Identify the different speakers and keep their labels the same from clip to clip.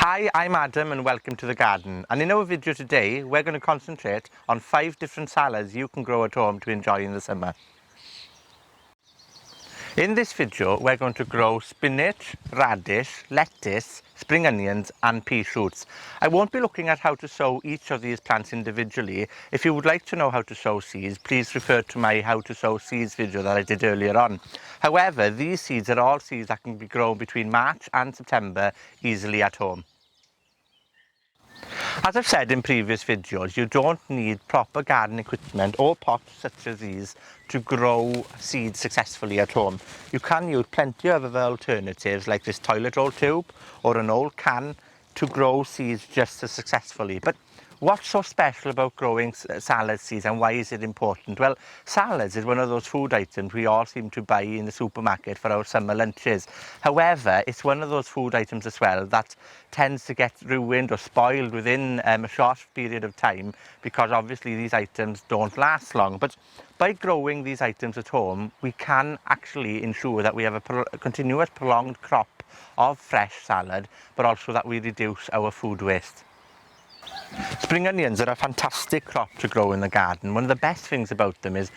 Speaker 1: Hi, I'm Adam and welcome to the garden. And in our video today, we're going to concentrate on 5 different salads you can grow at home to enjoy in the summer. In this video, we're going to grow spinach, radish, lettuce, spring onions and pea shoots. I won't be looking at how to sow each of these plants individually. If you would like to know how to sow seeds, please refer to my how to sow seeds video that I did earlier on. However, these seeds are all seeds that can be grown between March and September easily at home. As I've said in previous videos, you don't need proper garden equipment or pots such as these to grow seeds successfully at home. You can use plenty of other alternatives like this toilet roll tube or an old can to grow seeds just as successfully. But what's so special about growing salad seeds and why is it important? Well, salads is one of those food items we all seem to buy in the supermarket for our summer lunches. However, it's one of those food items as well that tends to get ruined or spoiled within a short period of time because obviously these items don't last long. But by growing these items at home, we can actually ensure that we have a continuous prolonged crop of fresh salad, but also that we reduce our food waste. Spring onions are a fantastic crop to grow in the garden. One of the best things about them is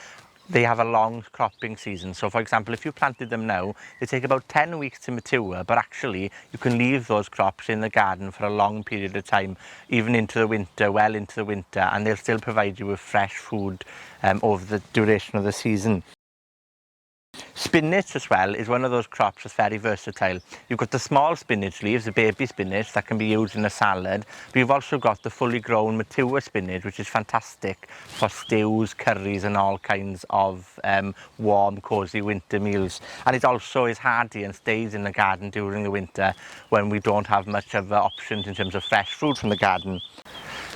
Speaker 1: they have a long cropping season. So for example, if you planted them now, they take about 10 weeks to mature, but actually you can leave those crops in the garden for a long period of time, even into the winter, well into the winter, and they'll still provide you with fresh food over the duration of the season. Spinach as well is one of those crops that's very versatile. You've got the small spinach leaves, the baby spinach, that can be used in a salad. But you've also got the fully grown mature spinach, which is fantastic for stews, curries and all kinds of warm, cosy winter meals. And it also is hardy and stays in the garden during the winter when we don't have much of options in terms of fresh fruit from the garden.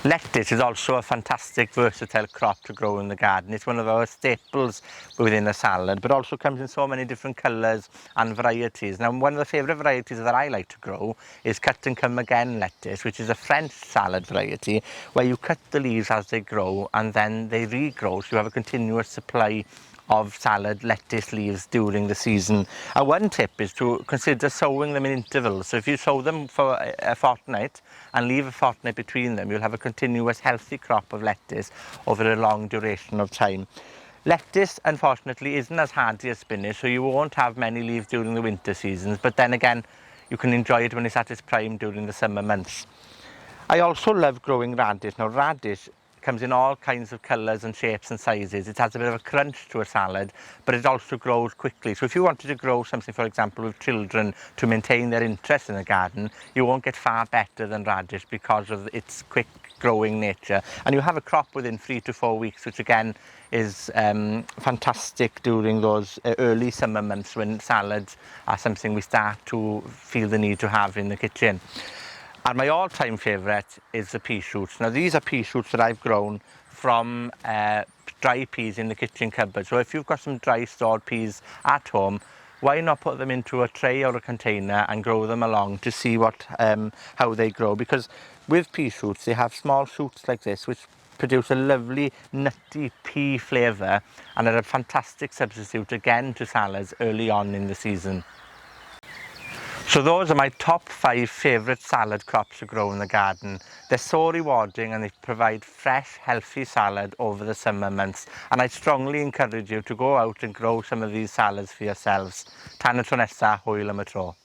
Speaker 1: Lettuce is also a fantastic versatile crop to grow in the garden. It's one of our staples within a salad, but also comes in so many different colours and varieties. Now, one of the favourite varieties that I like to grow is cut and come again lettuce, which is a French salad variety where you cut the leaves as they grow and then they regrow, so you have a continuous supply of salad lettuce leaves during the season. And one tip is to consider sowing them in intervals. So if you sow them for a fortnight and leave a fortnight between them, you'll have a continuous healthy crop of lettuce over a long duration of time. Lettuce, unfortunately, isn't as hardy as spinach, so you won't have many leaves during the winter seasons, but then again, you can enjoy it when it's at its prime during the summer months. I also love growing radish. Now, radish comes in all kinds of colours and shapes and sizes. It has a bit of a crunch to a salad, but it also grows quickly. So if you wanted to grow something, for example, with children to maintain their interest in the garden, you won't get far better than radish because of its quick growing nature. And you have a crop within 3 to 4 weeks, which again is fantastic during those early summer months when salads are something we start to feel the need to have in the kitchen. And my all-time favourite is the pea shoots. Now, these are pea shoots that I've grown from dry peas in the kitchen cupboard. So if you've got some dry stored peas at home, why not put them into a tray or a container and grow them along to see how they grow? Because with pea shoots, they have small shoots like this, which produce a lovely nutty pea flavour and are a fantastic substitute again to salads early on in the season. So those are my top 5 favourite salad crops to grow in the garden. They're so rewarding and they provide fresh, healthy salad over the summer months. And I strongly encourage you to go out and grow some of these salads for yourselves. Tan y tro nesa, hwyl am y tro.